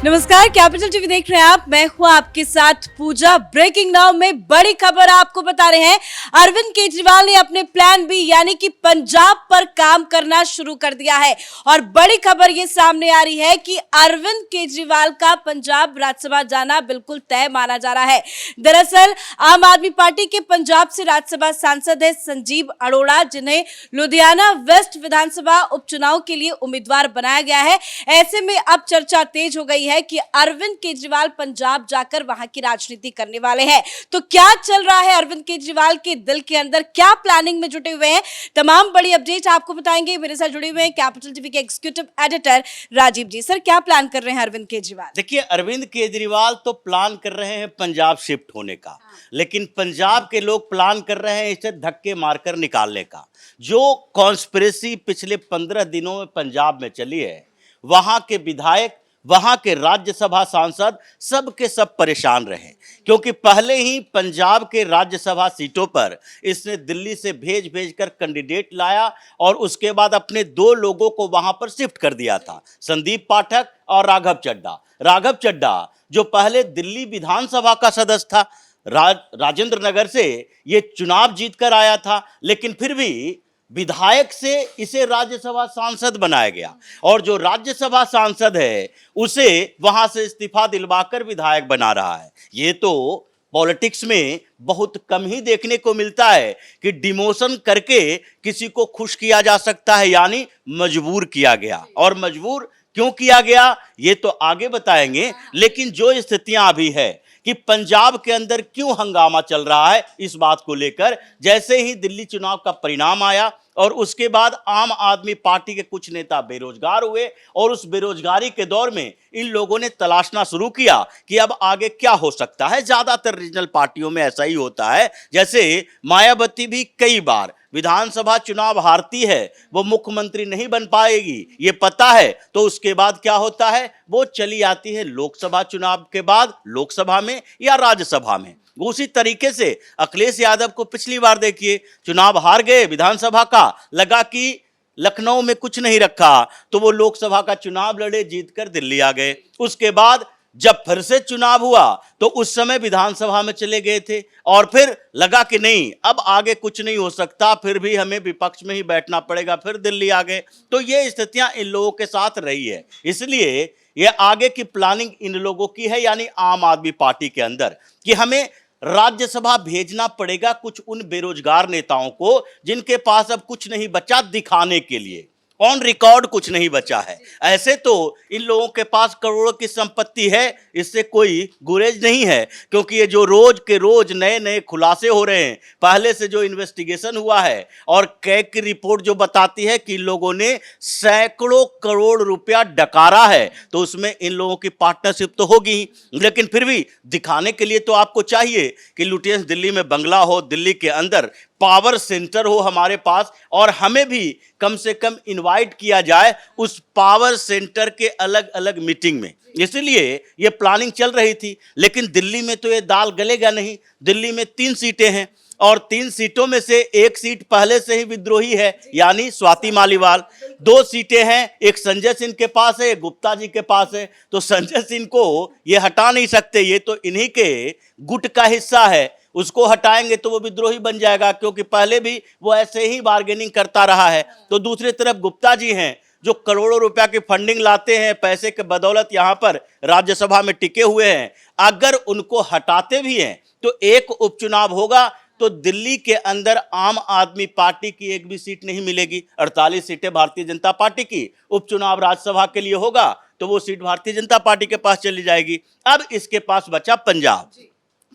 नमस्कार, capital TV देख रहे हैं आप। मैं हूं आपके साथ पूजा। ब्रेकिंग नाउ में बड़ी खबर आपको बता रहे हैं। अरविंद केजरीवाल ने अपने प्लान बी यानी कि पंजाब पर काम करना शुरू कर दिया है और बड़ी खबर ये सामने आ रही है कि अरविंद केजरीवाल का पंजाब राज्यसभा जाना बिल्कुल तय माना जा रहा है। दरअसल आम आदमी पार्टी के पंजाब से राज्यसभा सांसद है संजीव अरोड़ा, जिन्हें लुधियाना वेस्ट विधानसभा उपचुनाव के लिए उम्मीदवार बनाया गया है। ऐसे में अब चर्चा तेज हो गई है कि अरविंद केजरीवाल पंजाब जाकर वहां की राजनीति करने वाले हैं। तो क्या चल रहा है अरविंद केजरीवाल के दिल के अंदर, क्या प्लानिंग में जुटे हुए हैं, तमाम बड़ी अपडेट आपको बताएंगे। मेरे साथ जुड़े हुए हैं कैपिटल टीवी के एग्जीक्यूटिव एडिटर राजीव जी। सर, क्या प्लान कर रहे हैं अरविंद केजरीवाल? देखिए, अरविंद केजरीवाल तो प्लान कर रहे हैं पंजाब शिफ्ट होने का, लेकिन पंजाब के लोग प्लान कर रहे हैं इसे धक्के मारकर निकालने का। जो कॉन्स्पिरेसी पिछले 15 दिनों में पंजाब में चली है, वहां के विधायक, वहां के राज्यसभा सांसद सब के सब परेशान रहे, क्योंकि पहले ही पंजाब के राज्यसभा सीटों पर इसने दिल्ली से भेज भेज कर कैंडिडेट लाया और उसके बाद अपने 2 लोगों को वहां पर शिफ्ट कर दिया था, संदीप पाठक और राघव चड्ढा। राघव चड्ढा जो पहले दिल्ली विधानसभा का सदस्य था, राजेंद्र नगर से ये चुनाव जीतकर आया था, लेकिन फिर भी विधायक से इसे राज्यसभा सांसद बनाया गया और जो राज्यसभा सांसद है उसे वहां से इस्तीफा दिलवाकर विधायक बना रहा है। ये तो पॉलिटिक्स में बहुत कम ही देखने को मिलता है कि डिमोशन करके किसी को खुश किया जा सकता है, यानी मजबूर किया गया। और मजबूर क्यों किया गया ये तो आगे बताएंगे, लेकिन जो स्थितियां अभी है कि पंजाब के अंदर क्यों हंगामा चल रहा है, इस बात को लेकर जैसे ही दिल्ली चुनाव का परिणाम आया और उसके बाद आम आदमी पार्टी के कुछ नेता बेरोजगार हुए और उस बेरोजगारी के दौर में इन लोगों ने तलाशना शुरू किया कि अब आगे क्या हो सकता है। ज्यादातर रीजनल पार्टियों में ऐसा ही होता है। जैसे मायावती भी कई बार विधानसभा चुनाव हारती है, वो मुख्यमंत्री नहीं बन पाएगी ये पता है, तो उसके बाद क्या होता है, वो चली आती है लोकसभा चुनाव के बाद लोकसभा में या राज्यसभा में। उसी तरीके से अखिलेश यादव को पिछली बार देखिए, चुनाव हार गए विधानसभा का, लगा कि लखनऊ में कुछ नहीं रखा, तो वो लोकसभा का चुनाव लड़े, जीतकर दिल्ली आ गए। उसके बाद जब फिर से चुनाव हुआ तो उस समय विधानसभा में चले गए थे और फिर लगा कि नहीं अब आगे कुछ नहीं हो सकता, फिर भी हमें विपक्ष में ही बैठना पड़ेगा, फिर दिल्ली आ गए। तो ये स्थितियां इन लोगों के साथ रही है, इसलिए ये आगे की प्लानिंग इन लोगों की है, यानी आम आदमी पार्टी के अंदर, कि हमें राज्यसभा भेजना पड़ेगा कुछ उन बेरोजगार नेताओं को जिनके पास अब कुछ नहीं बचा दिखाने के लिए, ऑन रिकॉर्ड कुछ नहीं बचा है। ऐसे तो इन लोगों के पास करोड़ों की संपत्ति है, इससे कोई गुरेज नहीं है, क्योंकि ये जो रोज के रोज नए नए खुलासे हो रहे हैं, पहले से जो इन्वेस्टिगेशन हुआ है और कैग की रिपोर्ट जो बताती है कि इन लोगों ने सैकड़ों करोड़ रुपया डकारा है, तो उसमें इन लोगों की पार्टनरशिप तो होगी। लेकिन फिर भी दिखाने के लिए तो आपको चाहिए कि लुटियंस दिल्ली में बंगला हो, दिल्ली के अंदर पावर सेंटर हो हमारे पास, और हमें भी कम से कम इनवाइट किया जाए उस पावर सेंटर के अलग अलग मीटिंग में। इसलिए ये प्लानिंग चल रही थी, लेकिन दिल्ली में तो ये दाल गलेगा नहीं। दिल्ली में 3 सीटें हैं और 3 सीटों में से 1 सीट पहले से ही विद्रोही है, यानी स्वाति मालीवाल। 2 सीटें हैं, एक संजय सिंह के पास है, एक गुप्ता जी के पास है। तो संजय सिंह को ये हटा नहीं सकते, ये तो इन्हीं के गुट का हिस्सा है, उसको हटाएंगे तो वो विद्रोही बन जाएगा, क्योंकि पहले भी वो ऐसे ही बार्गेनिंग करता रहा है। तो दूसरी तरफ गुप्ता जी हैं जो करोड़ों रुपया की फंडिंग लाते हैं, पैसे के बदौलत यहां पर राज्यसभा में टिके हुए हैं। अगर उनको हटाते भी हैं तो एक उपचुनाव होगा तो दिल्ली के अंदर आम आदमी पार्टी की एक भी सीट नहीं मिलेगी। 48 सीटें भारतीय जनता पार्टी की, उपचुनाव राज्यसभा के लिए होगा तो वो सीट भारतीय जनता पार्टी के पास चली जाएगी। अब इसके पास बचा पंजाब,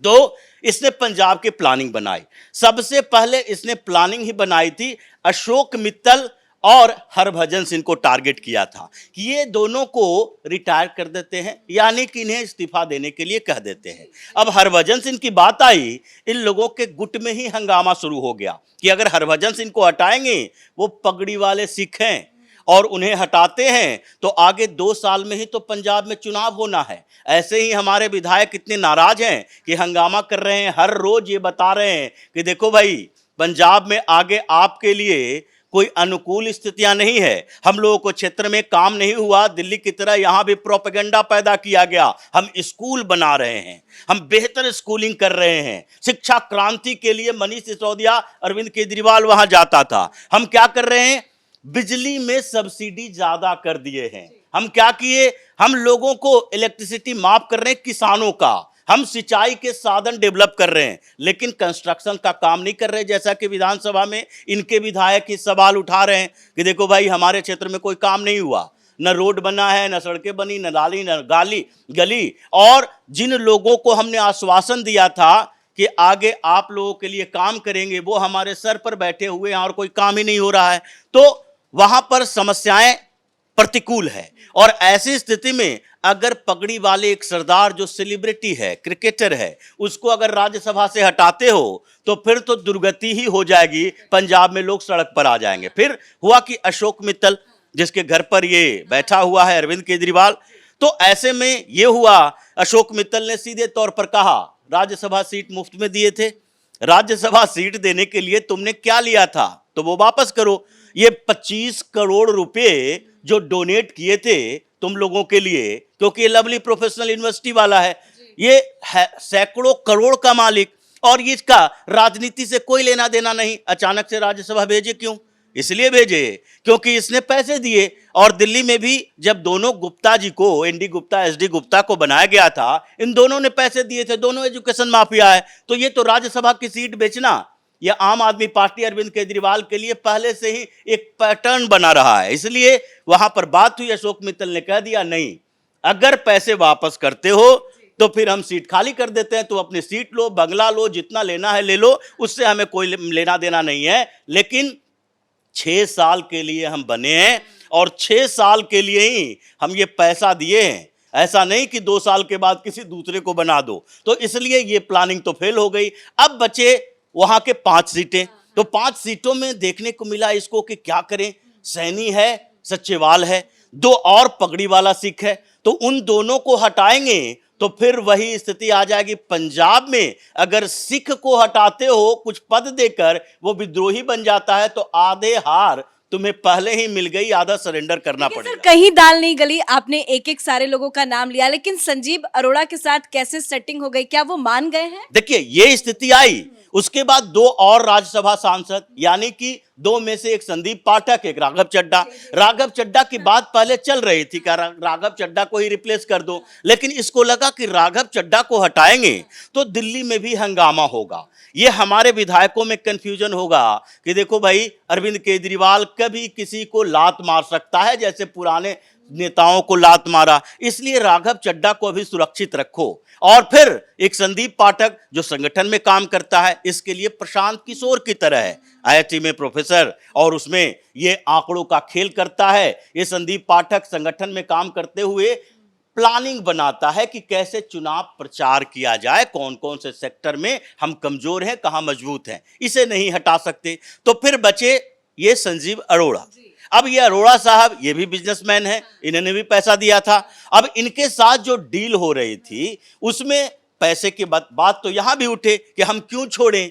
तो इसने पंजाब की प्लानिंग बनाई। सबसे पहले इसने प्लानिंग ही बनाई थी अशोक मित्तल और हरभजन सिंह को टारगेट किया था कि ये दोनों को रिटायर कर देते हैं, यानी कि इन्हें इस्तीफा देने के लिए कह देते हैं। अब हरभजन सिंह की बात आई, इन लोगों के गुट में ही हंगामा शुरू हो गया कि अगर हरभजन सिंह को हटाएंगे, वो पगड़ी वाले सिख हैं और उन्हें हटाते हैं तो आगे 2 साल में ही तो पंजाब में चुनाव होना है। ऐसे ही हमारे विधायक इतने नाराज हैं कि हंगामा कर रहे हैं, हर रोज ये बता रहे हैं कि देखो भाई, पंजाब में आगे आपके लिए कोई अनुकूल स्थितियां नहीं है। हम लोगों को क्षेत्र में काम नहीं हुआ, दिल्ली की तरह यहां भी प्रोपेगेंडा पैदा किया गया। हम स्कूल बना रहे हैं, हम बेहतर स्कूलिंग कर रहे हैं। शिक्षा क्रांति के लिए मनीष सिसोदिया, अरविंद केजरीवाल वहां जाता था। हम क्या कर रहे हैं, बिजली में सब्सिडी ज्यादा कर दिए हैं। हम क्या किए, हम लोगों को इलेक्ट्रिसिटी माफ कर रहे हैं, किसानों का हम सिंचाई के साधन डेवलप कर रहे हैं, लेकिन कंस्ट्रक्शन का काम नहीं कर रहे। जैसा कि विधानसभा में इनके विधायक ही सवाल उठा रहे हैं कि देखो भाई, हमारे क्षेत्र में कोई काम नहीं हुआ, न रोड बना है, न सड़कें बनी, न नाली, न गली। और जिन लोगों को हमने आश्वासन दिया था कि आगे आप लोगों के लिए काम करेंगे, वो हमारे सर पर बैठे हुए हैं और कोई काम ही नहीं हो रहा है। तो वहां पर समस्याएं प्रतिकूल है। और ऐसी स्थिति में अगर पगड़ी वाले एक सरदार जो सेलिब्रिटी है, क्रिकेटर है, उसको अगर राज्यसभा से हटाते हो तो फिर तो दुर्गति ही हो जाएगी। पंजाब में लोग सड़क पर आ जाएंगे। फिर हुआ कि अशोक मित्तल, जिसके घर पर ये बैठा हुआ है अरविंद केजरीवाल, तो ऐसे में ये हुआ, अशोक मित्तल ने सीधे तौर पर कहा राज्यसभा सीट मुफ्त में दिए थे, राज्यसभा सीट देने के लिए तुमने क्या लिया था तो वो वापस करो। ये 25 करोड़ रुपए जो डोनेट किए थे तुम लोगों के लिए, क्योंकि ये लवली प्रोफेशनल यूनिवर्सिटी वाला है, ये है सैकड़ों करोड़ का मालिक, और इसका राजनीति से कोई लेना देना नहीं। अचानक से राज्यसभा भेजे क्यों? इसलिए भेजे क्योंकि इसने पैसे दिए। और दिल्ली में भी जब दोनों गुप्ता जी को, एनडी गुप्ता, एसडी गुप्ता को बनाया गया था, इन दोनों ने पैसे दिए थे, दोनों एजुकेशन माफिया है। तो ये तो राज्यसभा की सीट बेचना, यह आम आदमी पार्टी अरविंद केजरीवाल के लिए पहले से ही एक पैटर्न बना रहा है। इसलिए वहां पर बात हुई, अशोक मित्तल ने कह दिया नहीं, अगर पैसे वापस करते हो तो फिर हम सीट खाली कर देते हैं, तो अपनी सीट लो, बंगला लो, जितना लेना है ले लो, उससे हमें कोई लेना देना नहीं है। लेकिन 6 साल के लिए हम बने हैं और 6 साल के लिए ही हम ये पैसा दिए हैं, ऐसा नहीं कि 2 साल के बाद किसी दूसरे को बना दो। तो इसलिए ये प्लानिंग तो फेल हो गई। अब बचे वहां के 5 सीटें। तो 5 सीटों में देखने को मिला इसको कि क्या करें, सैनी है, सच्चेवाल है, 2 और पगड़ी वाला सिख है। तो उन दोनों को हटाएंगे तो फिर वही स्थिति आ जाएगी। पंजाब में अगर सिख को हटाते हो कुछ पद देकर, वो विद्रोही बन जाता है, तो आधे हार तुम्हें पहले ही मिल गई, आधा सरेंडर करना पड़ेगा। सर, कहीं दाल नहीं गली, आपने एक एक सारे लोगों का नाम लिया, लेकिन संजीव अरोड़ा के साथ कैसे सेटिंग हो गई? क्या वो मान गए हैं? देखिए, ये स्थिति आई, उसके बाद 2 और राज्यसभा सांसद, यानी कि 2 में से एक संदीप पाठक, एक राघव चड्ढा। राघव चड्ढा की बात पहले चल रही थी कि राघव चड्ढा को ही रिप्लेस कर दो, लेकिन इसको लगा कि राघव चड्ढा को हटाएंगे तो दिल्ली में भी हंगामा होगा, ये हमारे विधायकों में कंफ्यूजन होगा कि देखो भाई, अरविंद केजरीवाल कभी किसी को लात मार सकता है, जैसे पुराने नेताओं को लात मारा। इसलिए राघव चड्ढा को अभी सुरक्षित रखो। और फिर एक संदीप पाठक जो संगठन में काम करता है, इसके लिए प्रशांत किशोर की तरह है, आईआईटी में प्रोफेसर, और उसमें ये आंकड़ों का खेल करता है। ये संदीप पाठक संगठन में काम करते हुए प्लानिंग बनाता है कि कैसे चुनाव प्रचार किया जाए, कौन कौन से सेक्टर में हम कमजोर हैं, कहां मजबूत हैं, इसे नहीं हटा सकते। तो फिर बचे ये संजीव अरोड़ा। अब ये अरोड़ा साहब, ये भी बिजनेसमैन है, इन्होंने भी पैसा दिया था। अब इनके साथ जो डील हो रही थी उसमें पैसे की बात तो यहां भी उठे कि हम क्यों छोड़ें,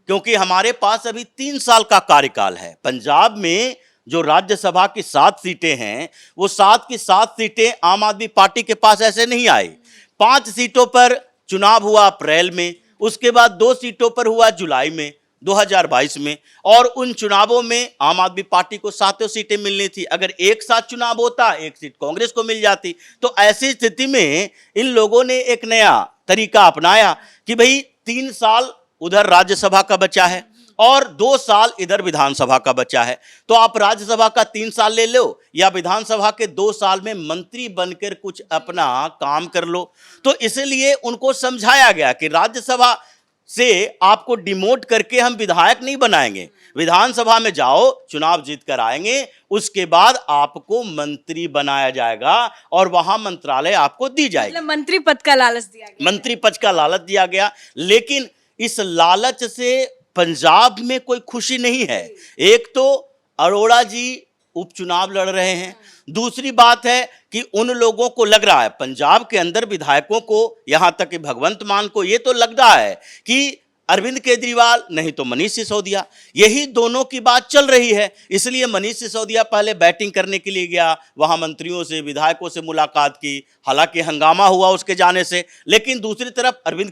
क्योंकि हमारे पास अभी 3 साल का कार्यकाल है। पंजाब में जो राज्यसभा की 7 सीटें हैं, वो 7 की 7 सीटें आम आदमी पार्टी के पास ऐसे नहीं आई। 5 सीटों पर चुनाव हुआ अप्रैल में, उसके बाद 2 सीटों पर हुआ जुलाई में 2022 में, और उन चुनावों में आम आदमी पार्टी को 7 सीटें मिलनी थी। अगर एक साथ चुनाव होता, 1 सीट कांग्रेस को मिल जाती। तो ऐसी स्थिति में इन लोगों ने एक नया तरीका अपनाया कि भाई 3 साल उधर राज्यसभा का बचा है और 2 साल इधर विधानसभा का बचा है, तो आप राज्यसभा का 3 साल ले लो या विधानसभा के 2 साल में मंत्री बनकर कुछ अपना काम कर लो। तो इसलिए उनको समझाया गया कि राज्यसभा से आपको डिमोट करके हम विधायक नहीं बनाएंगे, विधानसभा में जाओ, चुनाव जीत कर आएंगे, उसके बाद आपको मंत्री बनाया जाएगा और वहां मंत्रालय आपको दी जाएगी। मतलब मंत्री पद का लालच दिया गया। मंत्री पद का लालच दिया गया, लेकिन इस लालच से पंजाब में कोई खुशी नहीं है। एक तो अरोड़ा जी उपचुनाव लड़ रहे हैं, दूसरी बात है कि उन लोगों को लग रहा है, पंजाब के अंदर विधायकों को, यहां तक कि भगवंत मान को ये तो लग रहा है कि अरविंद केजरीवाल, नहीं तो मनीष सिसोदिया। यही दोनों की बात चल रही है। इसलिए मनीष सिसोदिया पहले बैटिंग करने के लिए गया, वहां मंत्रियों से, विधायकों से मुलाकात की, हालांकि हंगामा हुआ उसके जाने से। लेकिन दूसरी तरफ अरविंद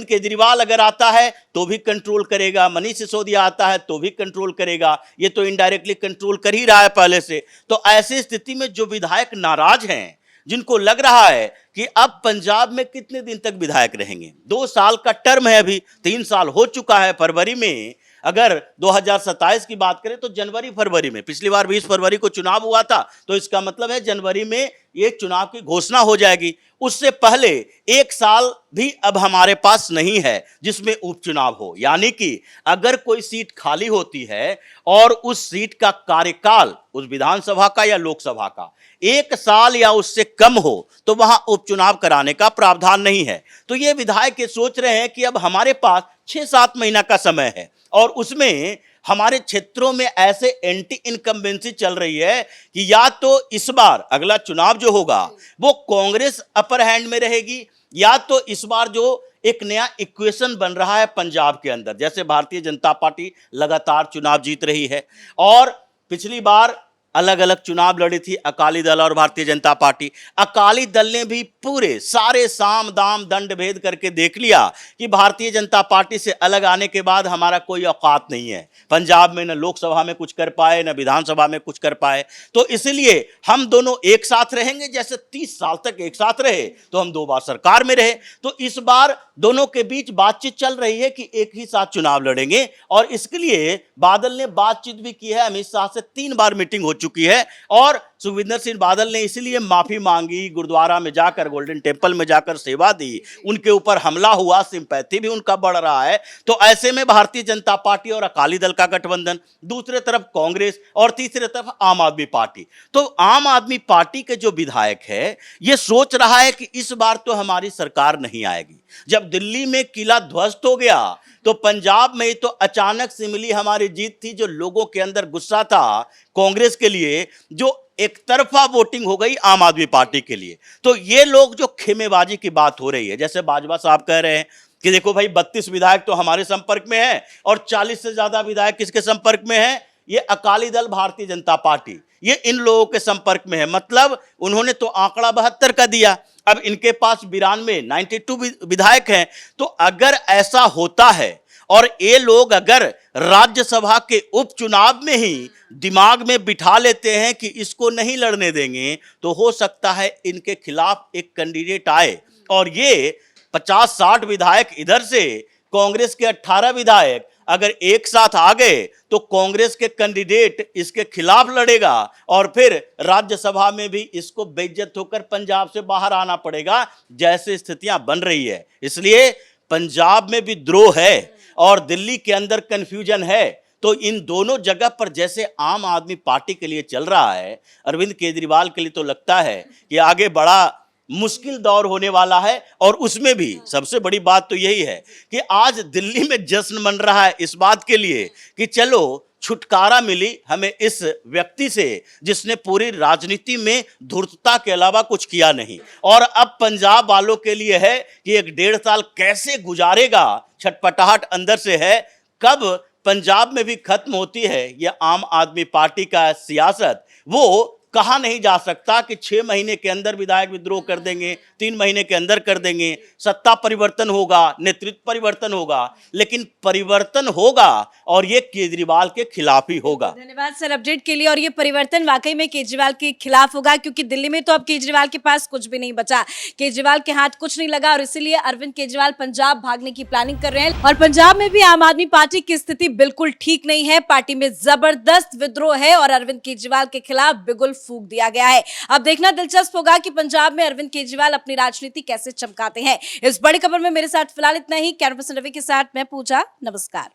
केजरीवाल अगर आता है तो भी कंट्रोल करेगा, मनीष सिसोदिया आता है तो भी कंट्रोल करेगा। ये तो इनडायरेक्टली कंट्रोल कर ही रहा है पहले से। तो ऐसी स्थिति में जो विधायक नाराज हैं, जिनको लग रहा है कि अब पंजाब में कितने दिन तक विधायक रहेंगे, 2 साल का टर्म है, अभी 3 साल हो चुका है। फरवरी में अगर 2027 की बात करें तो जनवरी फरवरी में, पिछली बार 20 फरवरी को चुनाव हुआ था, तो इसका मतलब है जनवरी में ये चुनाव की घोषणा हो जाएगी। उससे पहले 1 साल भी अब हमारे पास नहीं है जिसमें उपचुनाव हो। यानी कि अगर कोई सीट खाली होती है और उस सीट का कार्यकाल, उस विधानसभा का या लोकसभा का 1 साल या उससे कम हो, तो वहां उपचुनाव कराने का प्रावधान नहीं है। तो ये विधायक ये सोच रहे हैं कि अब हमारे पास 6-7 महीना का समय है और उसमें हमारे क्षेत्रों में ऐसे एंटी इनकम्बेंसी चल रही है कि या तो इस बार अगला चुनाव जो होगा वो कांग्रेस अपर हैंड में रहेगी, या तो इस बार जो एक नया इक्वेशन बन रहा है पंजाब के अंदर, जैसे भारतीय जनता पार्टी लगातार चुनाव जीत रही है और पिछली बार अलग अलग चुनाव लड़ी थी अकाली दल और भारतीय जनता पार्टी। अकाली दल ने भी पूरे सारे साम दाम दंड भेद करके देख लिया कि भारतीय जनता पार्टी से अलग आने के बाद हमारा कोई औकात नहीं है। पंजाब में न लोकसभा में कुछ कर पाए, न विधानसभा में कुछ कर पाए, तो इसलिए हम दोनों एक साथ रहेंगे। जैसे 30 साल तक एक साथ रहे तो हम 2 बार सरकार में रहे, तो इस बार दोनों के बीच बातचीत चल रही है कि एक ही साथ चुनाव लड़ेंगे। और इसके लिए बादल ने बातचीत भी की है, अमित शाह से 3 बार मीटिंग हो चुकी है और सुखविंदर सिंह बादल ने इसलिए माफी मांगी, गुरुद्वारा में जाकर, गोल्डन टेम्पल में जाकर सेवा दी, उनके ऊपर हमला हुआ, सिंपैथी भी उनका बढ़ रहा है। तो ऐसे में भारतीय जनता पार्टी और अकाली दल का गठबंधन, दूसरे तरफ कांग्रेस और तीसरे तरफ आम आदमी पार्टी। तो आम आदमी पार्टी के जो विधायक है ये सोच रहा है कि इस बार तो हमारी सरकार नहीं आएगी। जब दिल्ली में किला ध्वस्त हो गया तो पंजाब में तो अचानक से मिली हमारी जीत थी, जो लोगों के अंदर गुस्सा था कांग्रेस के लिए, जो एक तरफा वोटिंग हो गई आम आदमी पार्टी के लिए। तो ये लोग जो खेमेबाजी की बात हो रही है, जैसे बाजवा साहब कह रहे हैं कि देखो भाई 32 विधायक तो हमारे संपर्क में है और 40 से ज्यादा विधायक किसके संपर्क में है, ये अकाली दल भारतीय जनता पार्टी, ये इन लोगों के संपर्क में है। मतलब उन्होंने तो आंकड़ा 72 का दिया, अब इनके पास 92 विधायक हैं। तो अगर ऐसा होता है और ये लोग अगर राज्यसभा के उपचुनाव में ही दिमाग में बिठा लेते हैं कि इसको नहीं लड़ने देंगे, तो हो सकता है इनके खिलाफ एक कैंडिडेट आए और ये 50-60 विधायक इधर से, कांग्रेस के 18 विधायक अगर एक साथ आ गए तो कांग्रेस के कैंडिडेट इसके खिलाफ लड़ेगा और फिर राज्यसभा में भी इसको बेइज्जत होकर पंजाब से बाहर आना पड़ेगा, जैसे स्थितियां बन रही है। इसलिए पंजाब में भी द्रोह है और दिल्ली के अंदर कंफ्यूजन है। तो इन दोनों जगह पर जैसे आम आदमी पार्टी के लिए चल रहा है, अरविंद केजरीवाल के लिए तो लगता है कि आगे बड़ा मुश्किल दौर होने वाला है। और उसमें भी सबसे बड़ी बात तो यही है कि आज दिल्ली में जश्न मन रहा है इस बात के लिए कि चलो छुटकारा मिली हमें इस व्यक्ति से जिसने पूरी राजनीति में धूर्तता के अलावा कुछ किया नहीं। और अब पंजाब वालों के लिए है कि 1-1.5 साल कैसे गुजारेगा, छटपटाहट अंदर से है। कब पंजाब में भी खत्म होती है ये आम आदमी पार्टी का सियासत, वो कहा नहीं जा सकता कि 6 महीने के अंदर विधायक विद्रोह कर देंगे, 3 महीने के अंदर कर देंगे, सत्ता परिवर्तन होगा, नेतृत्व परिवर्तन होगा, लेकिन परिवर्तन होगा और ये केजरीवाल के खिलाफ ही होगा। धन्यवाद सर अपडेट के लिए। और ये परिवर्तन वाकई में केजरीवाल के खिलाफ होगा, क्योंकि दिल्ली में तो अब केजरीवाल के पास कुछ भी नहीं बचा, केजरीवाल के हाथ कुछ नहीं लगा और इसीलिए अरविंद केजरीवाल पंजाब भागने की प्लानिंग कर रहे हैं। और पंजाब में भी आम आदमी पार्टी की स्थिति बिल्कुल ठीक नहीं है, पार्टी में जबरदस्त विद्रोह है और अरविंद केजरीवाल के खिलाफ बिगुल फूंक दिया गया है। अब देखना दिलचस्प होगा कि पंजाब में अरविंद केजरीवाल अपनी राजनीति कैसे चमकाते हैं। इस बड़ी खबर में मेरे साथ फिलहाल इतना ही। कैमरा पर्सन रवि के साथ मैं पूजा, नमस्कार।